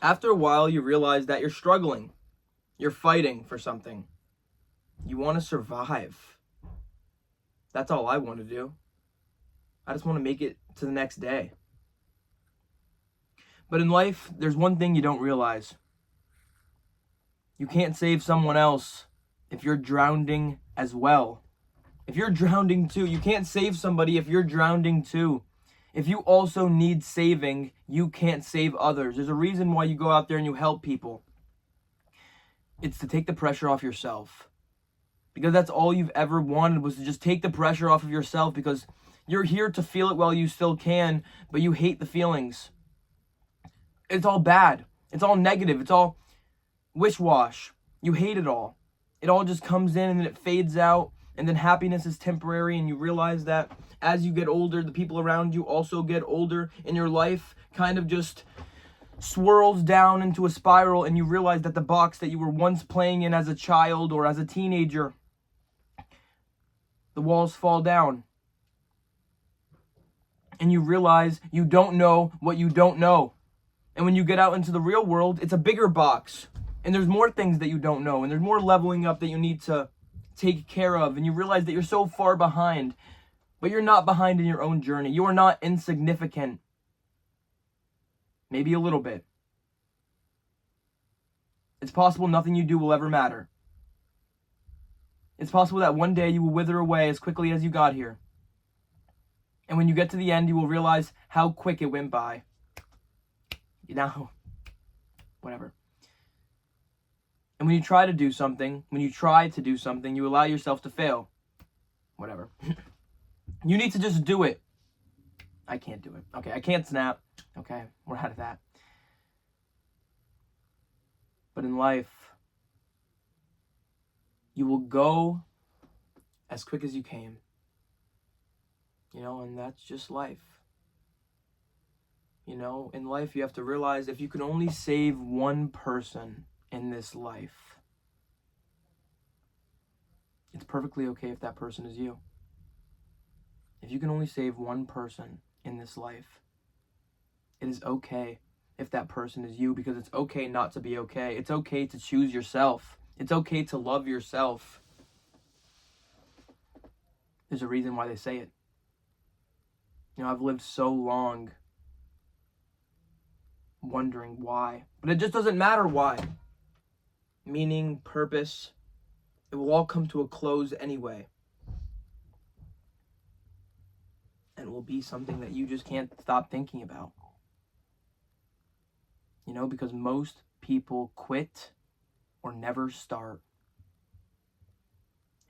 After a while, you realize that you're struggling. You're fighting for something. You want to survive. That's all I want to do. I just want to make it to the next day. But in life, there's one thing you don't realize. You can't save someone else if you're drowning as well. If you're drowning too, you can't save somebody if you're drowning too. If you also need saving, you can't save others. There's a reason why you go out there and you help people. It's to take the pressure off yourself. Because that's all you've ever wanted, was to just take the pressure off of yourself, because you're here to feel it while you still can, but you hate the feelings. It's all bad. It's all negative. It's all wish-wash. You hate it all. It all just comes in and then it fades out, and then happiness is temporary, and you realize that as you get older, the people around you also get older, and your life kind of just swirls down into a spiral, and you realize that the box that you were once playing in as a child or as a teenager, the walls fall down. And you realize you don't know what you don't know. And when you get out into the real world, it's a bigger box. And there's more things that you don't know. And there's more leveling up that you need to take care of. And you realize that you're so far behind. But you're not behind in your own journey. You are not insignificant. Maybe a little bit. It's possible nothing you do will ever matter. It's possible that one day you will wither away as quickly as you got here. And when you get to the end, you will realize how quick it went by. You know, whatever. And when you try to do something, you allow yourself to fail. Whatever. You need to just do it. I can't do it. Okay, I can't snap. Okay, we're out of that. But in life, you will go as quick as you came. You know, and that's just life. You know, in life you have to realize if you can only save one person in this life, it's perfectly okay if that person is you. If you can only save one person in this life, it is okay if that person is you, because it's okay not to be okay. It's okay to choose yourself. It's okay to love yourself. There's a reason why they say it. You know, I've lived so long wondering why. But it just doesn't matter why. Meaning, purpose, it will all come to a close anyway. And it will be something that you just can't stop thinking about. You know, because most people quit or never start.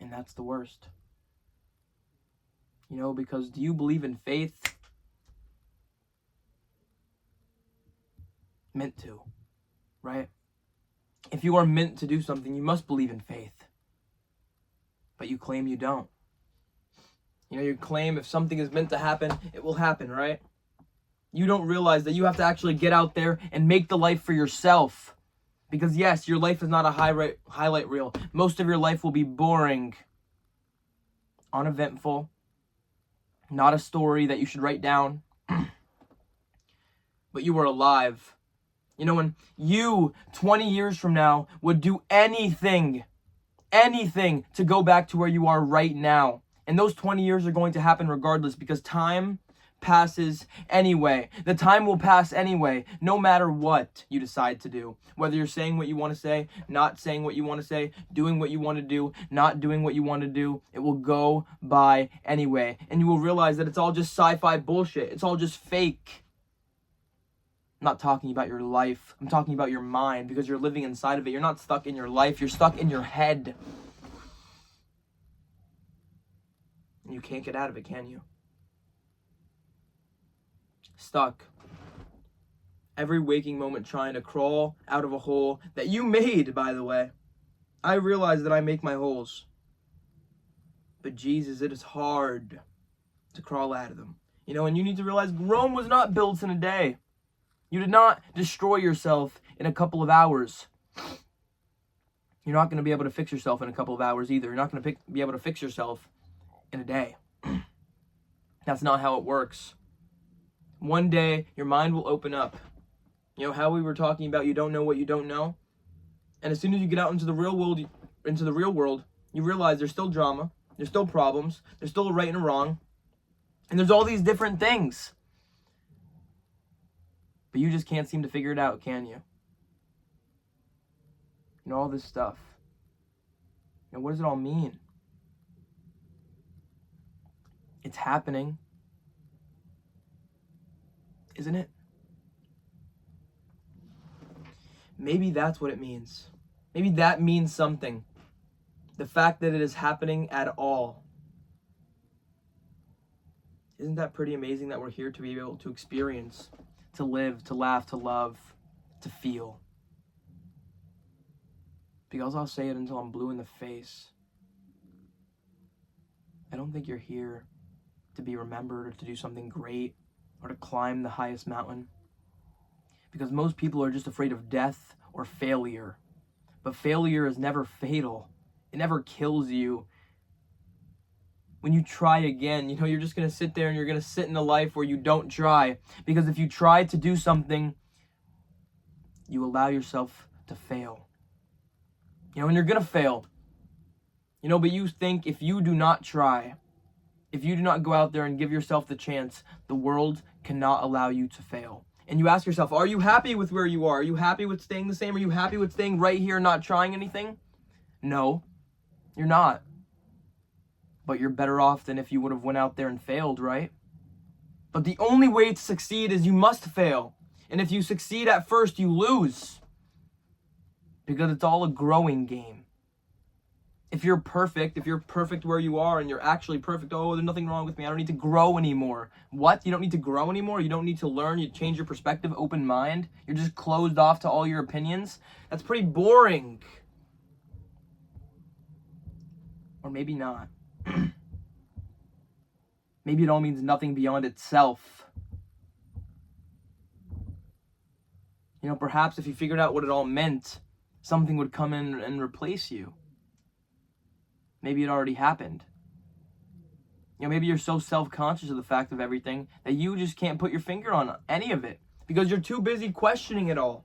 And that's the worst. You know, because do you believe in faith? Meant to, right? If you are meant to do something, you must believe in faith. But you claim you don't. You know, you claim if something is meant to happen, it will happen, right? You don't realize that you have to actually get out there and make the life for yourself. Because yes, your life is not a highlight reel. Most of your life will be boring, uneventful, not a story that you should write down. But you were alive. You know, when you, 20 years from now, would do anything to go back to where you are right now. And those 20 years are going to happen regardless, because time passes anyway. The time will pass anyway, no matter what you decide to do. Whether you're saying what you want to say, not saying what you want to say, doing what you want to do, not doing what you want to do, it will go by anyway. And you will realize that it's all just sci-fi bullshit. It's all just fake. I'm not talking about your life. I'm talking about your mind, because you're living inside of it. You're not stuck in your life. You're stuck in your head. You can't get out of it, can you? Stuck. Every waking moment trying to crawl out of a hole that you made, by the way. I realize that I make my holes. But Jesus, it is hard to crawl out of them. You know, and you need to realize Rome was not built in a day. You did not destroy yourself in a couple of hours. You're not going to be able to fix yourself in a couple of hours either. You're not going to be able to fix yourself in a day. That's not how it works. One day, your mind will open up. You know how we were talking about you don't know what you don't know? And as soon as you get out into the real world, you realize there's still drama, there's still problems, there's still a right and a wrong, and there's all these different things. But you just can't seem to figure it out, can you? You know, all this stuff. You know, what does it all mean? It's happening. Isn't it? Maybe that's what it means. Maybe that means something. The fact that it is happening at all. Isn't that pretty amazing that we're here to be able to experience, to live, to laugh, to love, to feel? Because I'll say it until I'm blue in the face. I don't think you're here to be remembered or to do something great or to climb the highest mountain. Because most people are just afraid of death or failure. But failure is never fatal. It never kills you. When you try again, you know, you're just going to sit there and you're going to sit in a life where you don't try. Because if you try to do something, you allow yourself to fail. You know, and you're going to fail. You know, but you think if you do not try, if you do not go out there and give yourself the chance, the world cannot allow you to fail. And you ask yourself, are you happy with where you are? Are you happy with staying the same? Are you happy with staying right here and not trying anything? No, you're not. But you're better off than if you would have went out there and failed, right? But the only way to succeed is you must fail. And if you succeed at first, you lose. Because it's all a growing game. If you're perfect where you are and you're actually perfect, oh, there's nothing wrong with me, I don't need to grow anymore. What? You don't need to grow anymore? You don't need to learn? You change your perspective, open mind? You're just closed off to all your opinions? That's pretty boring. Or maybe not. Maybe it all means nothing beyond itself. You know, perhaps if you figured out what it all meant, something would come in and replace you. Maybe it already happened. You know, maybe you're so self-conscious of the fact of everything that you just can't put your finger on any of it because you're too busy questioning it all.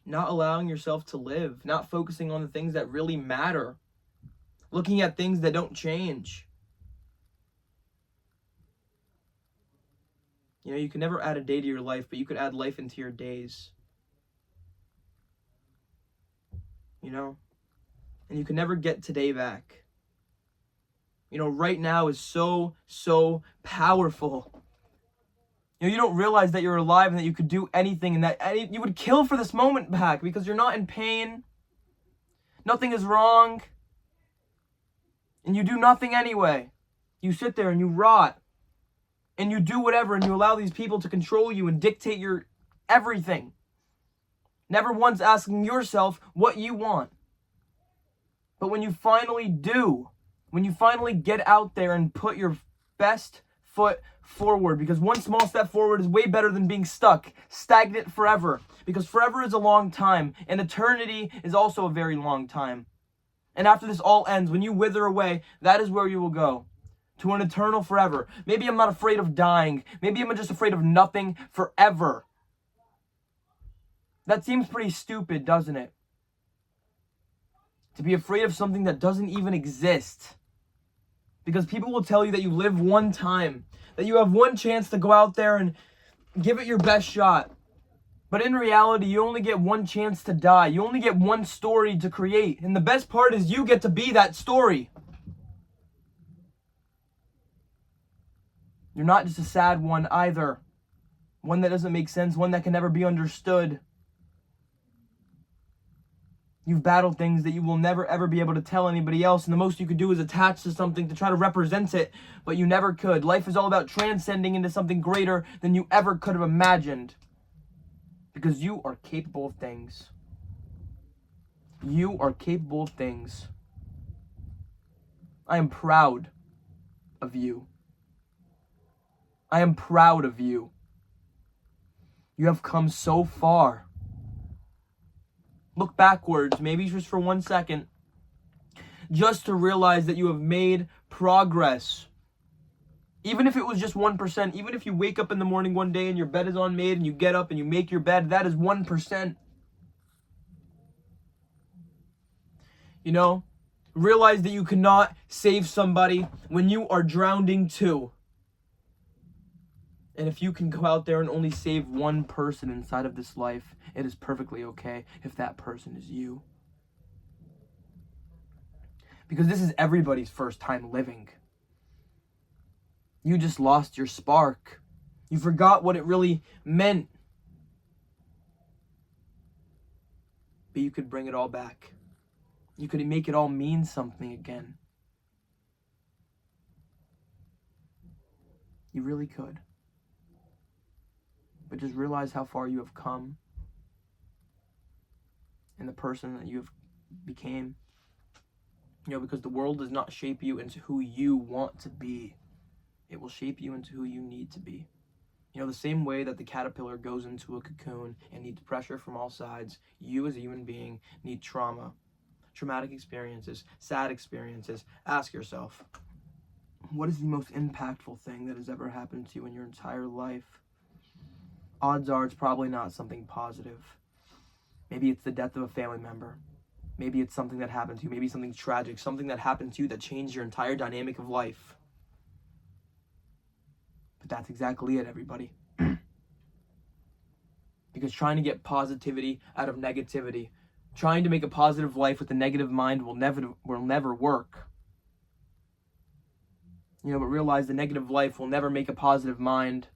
Not allowing yourself to live, not focusing on the things that really matter, looking at things that don't change. You know, you can never add a day to your life, but you could add life into your days. You know? And you can never get today back. You know, right now is so powerful. You know, you don't realize that you're alive and that you could do anything and that you would kill for this moment back because you're not in pain. Nothing is wrong. And you do nothing anyway. You sit there and you rot. And you do whatever and you allow these people to control you and dictate your everything. Never once asking yourself what you want. But when you finally do, when you finally get out there and put your best foot forward, because one small step forward is way better than being stuck, stagnant forever, because forever is a long time, and eternity is also a very long time. And after this all ends, when you wither away, that is where you will go, to an eternal forever. Maybe I'm not afraid of dying. Maybe I'm just afraid of nothing forever. That seems pretty stupid, doesn't it? To be afraid of something that doesn't even exist. Because people will tell you that you live one time, that you have one chance to go out there and give it your best shot. But in reality, you only get one chance to die. You only get one story to create. And the best part is you get to be that story. You're not just a sad one either. One that doesn't make sense, one that can never be understood. You've battled things that you will never ever be able to tell anybody else, and the most you could do is attach to something to try to represent it, but you never could. Life is all about transcending into something greater than you ever could have imagined. Because you are capable of things. You are capable of things. I am proud of you. I am proud of you. You have come so far. Look backwards, maybe just for 1 second, just to realize that you have made progress. Even if it was just 1%, even if you wake up in the morning one day and your bed is unmade and you get up and you make your bed, that is 1%. You know, realize that you cannot save somebody when you are drowning too. And if you can go out there and only save one person inside of this life, it is perfectly okay if that person is you. Because this is everybody's first time living. You just lost your spark. You forgot what it really meant. But you could bring it all back. You could make it all mean something again. You really could. But just realize how far you have come and the person that you have became. You know, because the world does not shape you into who you want to be. It will shape you into who you need to be. You know, the same way that the caterpillar goes into a cocoon and needs pressure from all sides, you as a human being need trauma, traumatic experiences, sad experiences. Ask yourself, what is the most impactful thing that has ever happened to you in your entire life? Odds are it's probably not something positive. Maybe it's the death of a family member. Maybe it's something that happened to you. Maybe something tragic, something that happened to you that changed your entire dynamic of life. But that's exactly it, everybody. Because trying to get positivity out of negativity, trying to make a positive life with a negative mind will never work. You know, but realize the negative life will never make a positive mind,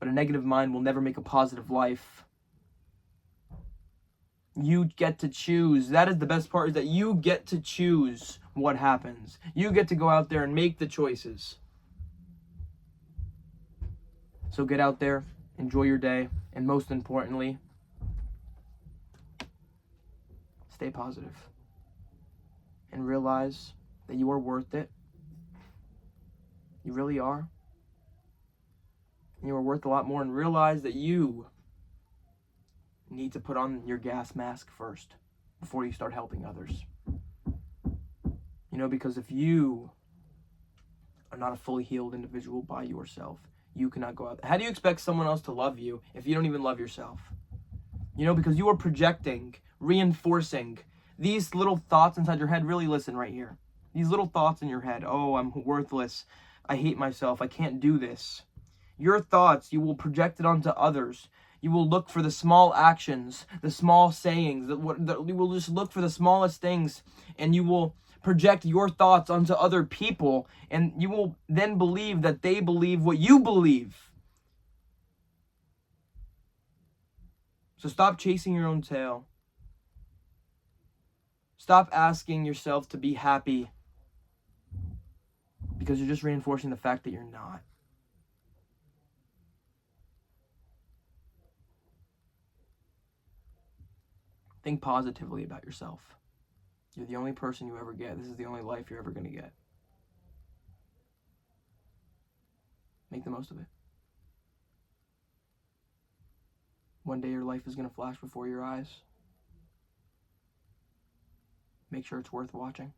but a negative mind will never make a positive life. You get to choose. That is the best part, is that you get to choose what happens. You get to go out there and make the choices. So get out there, enjoy your day, and most importantly, stay positive. And realize that you are worth it. You really are. You are worth a lot more, and realize that you need to put on your gas mask first before you start helping others. You know, because if you are not a fully healed individual by yourself, you cannot go out there. How do you expect someone else to love you if you don't even love yourself? You know, because you are projecting, reinforcing these little thoughts inside your head. Really listen right here. These little thoughts in your head. Oh, I'm worthless. I hate myself. I can't do this. Your thoughts, you will project it onto others. You will look for the small actions, the small sayings. You will just look for the smallest things, and you will project your thoughts onto other people, and you will then believe that they believe what you believe. So stop chasing your own tail. Stop asking yourself to be happy, because you're just reinforcing the fact that you're not. Think positively about yourself. You're the only person you ever get. This is the only life you're ever going to get. Make the most of it. One day your life is going to flash before your eyes. Make sure it's worth watching.